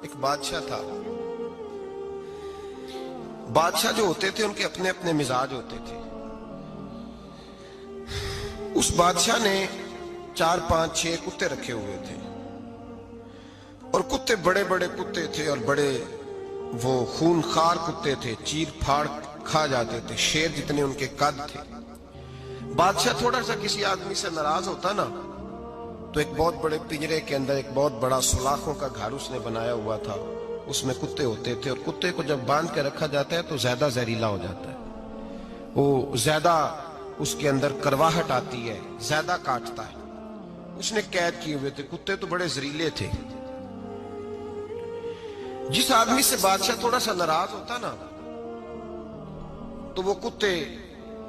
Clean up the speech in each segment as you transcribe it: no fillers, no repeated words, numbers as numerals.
ایک بادشاہ تھا۔ بادشاہ جو ہوتے تھے ان کے اپنے اپنے مزاج ہوتے تھے۔ اس بادشاہ نے 4 5 6 کتے رکھے ہوئے تھے، اور کتے بڑے بڑے کتے تھے، اور بڑے وہ خونخوار کتے تھے، چیر پھاڑ کھا جاتے تھے، شیر جتنے ان کے قد تھے۔ بادشاہ تھوڑا سا کسی آدمی سے ناراض ہوتا نا تو ایک بہت بڑے پنجرے کے اندر ایک بہت بڑا سلاخوں کا گھر اس نے بنایا ہوا تھا، اس میں کتے ہوتے تھے، اور کتے کو جب باندھ کے رکھا جاتا ہے تو زیادہ زہریلا ہو جاتا ہے، وہ زیادہ اس کے اندر کرواہٹ آتی ہے، زیادہ کاٹتا ہے۔ اس نے قید کیے ہوئے تھے، کتے تو بڑے زہریلے تھے۔ جس آدمی سے بادشاہ تھوڑا سا ناراض ہوتا نا تو وہ کتے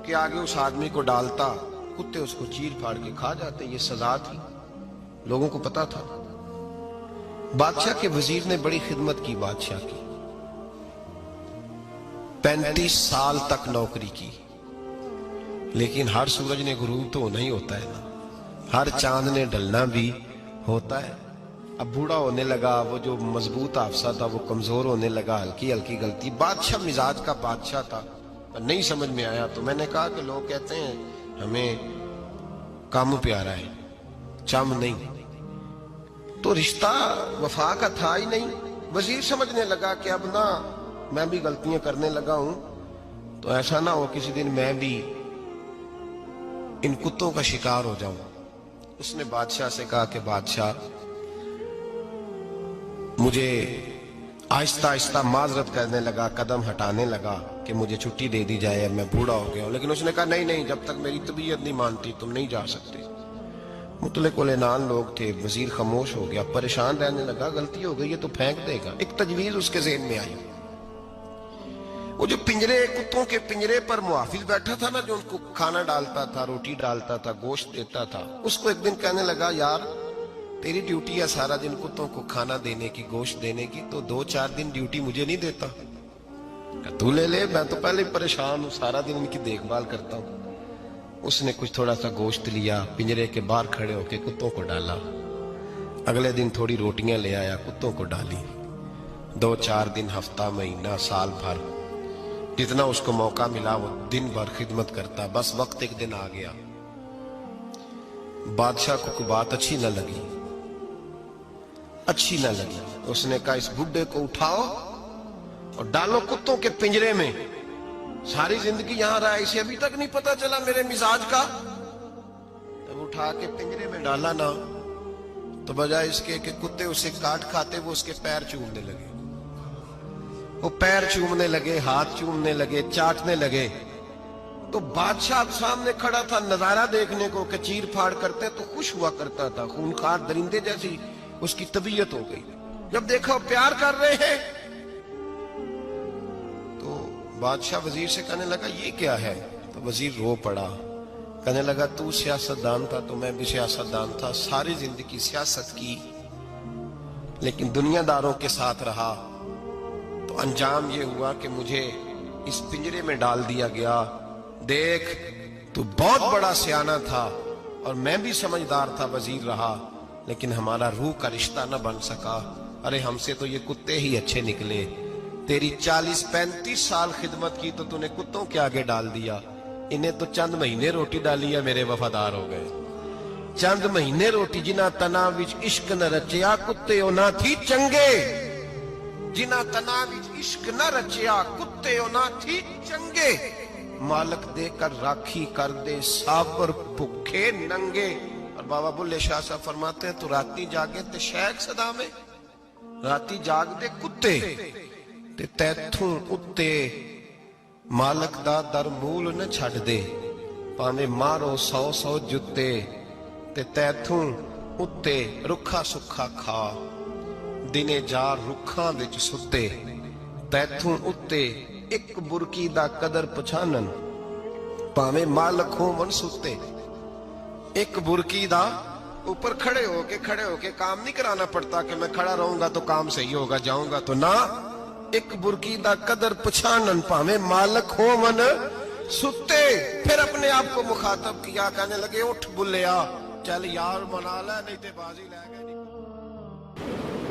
کے آگے اس آدمی کو ڈالتا، کتے اس کو چیر پھاڑ کے کھا جاتے۔ یہ سزا تھی، لوگوں کو پتا تھا۔ بادشاہ کے وزیر نے بڑی خدمت کی بادشاہ کی، 35 سال تک نوکری کی، لیکن ہر سورج نے غروب تو ہونا ہی ہوتا ہے نا، ہر چاند نے ڈھلنا بھی ہوتا ہے۔ اب بوڑھا ہونے لگا، وہ جو مضبوط حافظہ تھا وہ کمزور ہونے لگا، ہلکی ہلکی غلطی۔ بادشاہ مزاج کا بادشاہ تھا، نہیں سمجھ میں آیا تو میں نے کہا کہ لوگ کہتے ہیں ہمیں کام پیارا ہے، چم نہیں، تو رشتہ وفا کا تھا ہی نہیں۔ وزیر سمجھنے لگا کہ اب نہ میں بھی غلطیاں کرنے لگا ہوں تو ایسا نہ ہو کسی دن میں بھی ان کتوں کا شکار ہو جاؤں۔ اس نے بادشاہ سے کہا کہ بادشاہ مجھے آہستہ آہستہ معذرت کرنے لگا، قدم ہٹانے لگا کہ مجھے چھٹی دے دی جائے، اب میں بوڑھا ہو گیا ہوں۔ لیکن اس نے کہا نہیں نہیں، جب تک میری طبیعت نہیں مانتی تم نہیں جا سکتے۔ مطلق العنان لوگ تھے، وزیر خاموش ہو گیا، پریشان رہنے لگا، غلطی ہو گئی ہے تو پھینک دے گا۔ ایک تجویز اس کے ذہن میں آئی، وہ جو پنجرے کتوں کے پنجرے پر محافظ بیٹھا تھا نا، جو ان کو کھانا ڈالتا تھا، روٹی ڈالتا تھا، گوشت دیتا تھا، اس کو ایک دن کہنے لگا یار تیری ڈیوٹی ہے سارا دن کتوں کو کھانا دینے کی، گوشت دینے کی، تو 2 4 دن ڈیوٹی مجھے نہیں دیتا؟ تو لے لے، میں تو پہلے پریشان ہوں، سارا دن ان کی دیکھ بھال کرتا ہوں۔ اس نے کچھ تھوڑا سا گوشت لیا، پنجرے کے باہر کھڑے ہو کے کتوں کو ڈالا، اگلے دن تھوڑی روٹیاں لے آیا، کتوں کو ڈالی، 2 4 دن، ہفتہ، مہینہ، سال بھر، جتنا اس کو موقع ملا وہ دن بھر خدمت کرتا۔ بس وقت ایک دن آ گیا، بادشاہ کو کوئی بات اچھی نہ لگی، اس نے کہا اس بڈھے کو اٹھاؤ اور ڈالو کتوں کے پنجرے میں، ساری زندگی یہاں رہا، اسے ابھی تک نہیں پتا چلا میرے مزاج کا۔ جب اٹھا کے پنجرے میں ڈالا نا تو بجائے اس کے کہ کتے اسے کاٹ کھاتے، وہ اس کے پیر چومنے لگے، وہ پیر چومنے لگے، ہاتھ چومنے لگے، چاٹنے لگے۔ تو بادشاہ اب سامنے کھڑا تھا نظارہ دیکھنے کو کہ چیر پھاڑ کرتے تو خوش ہوا کرتا تھا، خونخوار درندے جیسی اس کی طبیعت ہو گئی۔ جب دیکھا وہ پیار کر رہے ہیں تو بادشاہ وزیر سے کہنے لگا یہ کیا ہے؟ تو وزیر رو پڑا، کہنے لگا تو سیاستدان تھا تو میں بھی سیاستدان تھا، ساری زندگی سیاست کی لیکن دنیا داروں کے ساتھ رہا، تو انجام یہ ہوا کہ مجھے اس پنجرے میں ڈال دیا گیا۔ دیکھ تو بہت بڑا سیانہ تھا اور میں بھی سمجھدار تھا، وزیر رہا، لیکن ہمارا روح کا رشتہ نہ بن سکا۔ ارے ہم سے تو یہ کتے ہی اچھے نکلے، تیری 40 35 سال خدمت کی تو تو نے کتوں کے آگے ڈال دیا، انہیں تو چند مہینے روٹی ڈالی ہے، میرے وفادار ہو گئے۔ چند مہینے روٹی، جنہ تنا وچ عشق نہ رچیا کتے او نہ تھی چنگے، جنہ تنا وچ عشق نہ رچیا کتے او نہ تھی چنگے، مالک دے کر راکھی کر دے سابر بھکھے ننگے۔ اور بابا بلے شاہ صاحب فرماتے ہیں تو راتی جاگے تے شیخ صدا میں، راتی جاگ دے کتے تے تیتھوں اتے مالک دا در مول نہ چھڑ دے، پاویں مارو 100 جتے تے تیتھوں اتے رکھا سکھا کھا، دنے جار رکھاں وچ ستے، تیتھوں اتے ایک برکی دا قدر پچھانن، پاویں مالک ہون ستے۔ ایک برکی دا اوپر کھڑے ہو کے کام نہیں کرانا پڑتا کہ میں کھڑا رہوں گا تو کام صحیح ہوگا، جاؤں گا تو نہ، ایک برکی دا قدر پچھانن، پاویں مالک ہون ستے۔ پھر اپنے آپ کو مخاطب کیا، کہنے لگے اٹھ بلیا، چل یار منا لے نہیں تے بازی لے گئے۔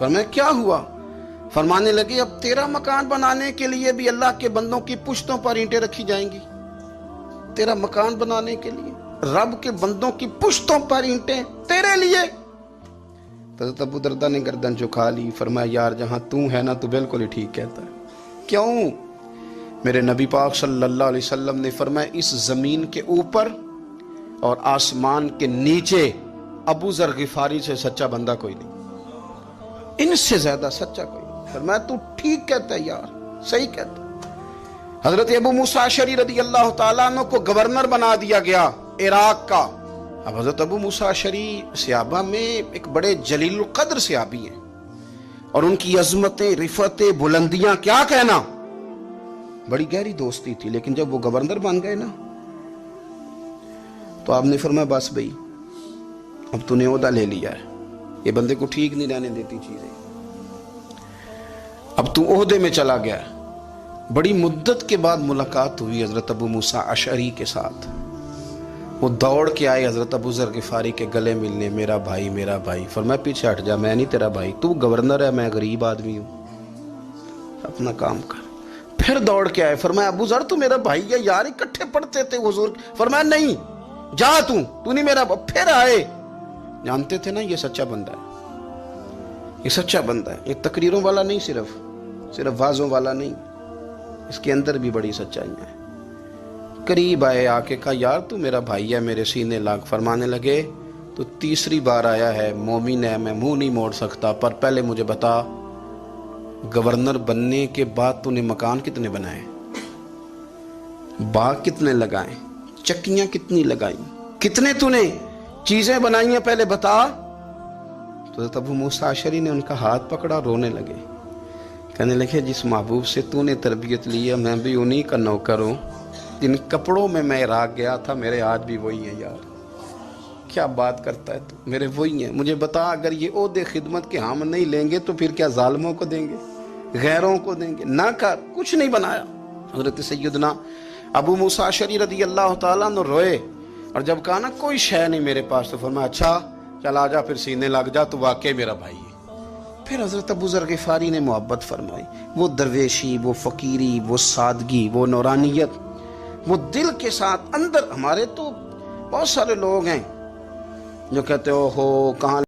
فرمایا کیا ہوا؟ فرمانے لگے اب تیرا مکان بنانے کے لیے بھی اللہ کے بندوں کی پشتوں پر اینٹیں رکھی جائیں گی. تیرا مکان بنانے کے لیے رب کے بندوں کی پشتوں پر اینٹیں تیرے لیے. حضرت ابو درداء نے گردن جھکا لی. فرمایا یار جہاں تو ہے نا تو بالکل ہی ٹھیک کہتا ہے. کیوں؟ میرے نبی پاک صلی اللہ علیہ وسلم نے فرمایا اس زمین کے اوپر اور آسمان کے نیچے ابو ذر غفاری سے سچا بندہ کوئی نہیں, ان سے زیادہ سچا کوئی نہیں. فرمایا تو ٹھیک کہتا ہے یار, صحیح کہتا ہے. حضرت ابو موسیٰ اشعری رضی اللہ تعالیٰ عنہ کو گورنر بنا دیا گیا عراق کا. اب حضرت ابو موسیٰ اشعری صحابہ میں ایک بڑے جلیل القدر صحابی ہیں, اور ان کی عظمتیں, رفعتیں, بلندیاں کیا کہنا, بڑی گہری دوستی تھی. لیکن جب وہ گورنر بن گئے نا تو آپ نے فرمایا بس بھئی اب تو نے عہدہ لے لیا ہے, یہ بندے کو ٹھیک نہیں رہنے دیتی چیزیں, اب تو عہدے میں چلا گیا ہے. بڑی مدت کے بعد ملاقات ہوئی حضرت ابو موسیٰ اشعری کے ساتھ. وہ دوڑ کے آئے حضرت ابو ذر غفاری کے گلے ملنے, میرا بھائی میرا بھائی. فرمایا پیچھے ہٹ جا, میں نہیں تیرا بھائی, تو گورنر ہے, میں غریب آدمی ہوں, اپنا کام کر. پھر دوڑ کے آئے. فرمایا ابو ذر تو میرا بھائی ہے یار, اکٹھے پڑھتے تھے حضور. فرمایا نہیں, جا تو نہیں میرا. پھر آئے. جانتے تھے نا یہ سچا بندہ ہے, یہ سچا بندہ ہے, یہ تقریروں والا نہیں, صرف وعظوں والا نہیں, اس کے اندر بھی بڑی سچائیاں ہیں. قریب آئے, آ کے کہا یار تو میرا بھائی ہے, میرے سینے لاگ. فرمانے لگے تو تیسری بار آیا ہے, مومن ہے, میں منہ نہیں موڑ سکتا, پر پہلے مجھے بتا گورنر بننے کے بعد تو نے مکان کتنے بنائے, باغ کتنے لگائے, چکیاں کتنی لگائیں, کتنے تو نے چیزیں بنائی ہیں, پہلے بتا. تو حضرت ابو موسیٰ اشعری نے ان کا ہاتھ پکڑا, رونے لگے. کہنے لگے جس محبوب سے تو نے تربیت لی ہے میں بھی انہی کا نوکر ہوں, جن کپڑوں میں میں عراق گیا تھا میرے ہاتھ بھی وہی ہیں. یار کیا بات کرتا ہے تو, میرے وہی ہیں. مجھے بتا اگر یہ عہدے خدمت کے ہم نہیں لیں گے تو پھر کیا ظالموں کو دیں گے, غیروں کو دیں گے؟ نہ کر, کچھ نہیں بنایا. حضرت سیدنا ابو موسیٰ اشعری رضی اللہ تعالیٰ عنہ روئے, اور جب کہا نا کوئی شے نہیں میرے پاس, تو فرمایا اچھا چل آ جا, پھر سینے لگ جا, تو واقعی میرا بھائی ہے. پھر حضرت ابو ذر غفاری نے محبت فرمائی. وہ درویشی, وہ فقیری, وہ سادگی, وہ نورانیت, وہ دل کے ساتھ اندر. ہمارے تو بہت سارے لوگ ہیں جو کہتے ہو کہاں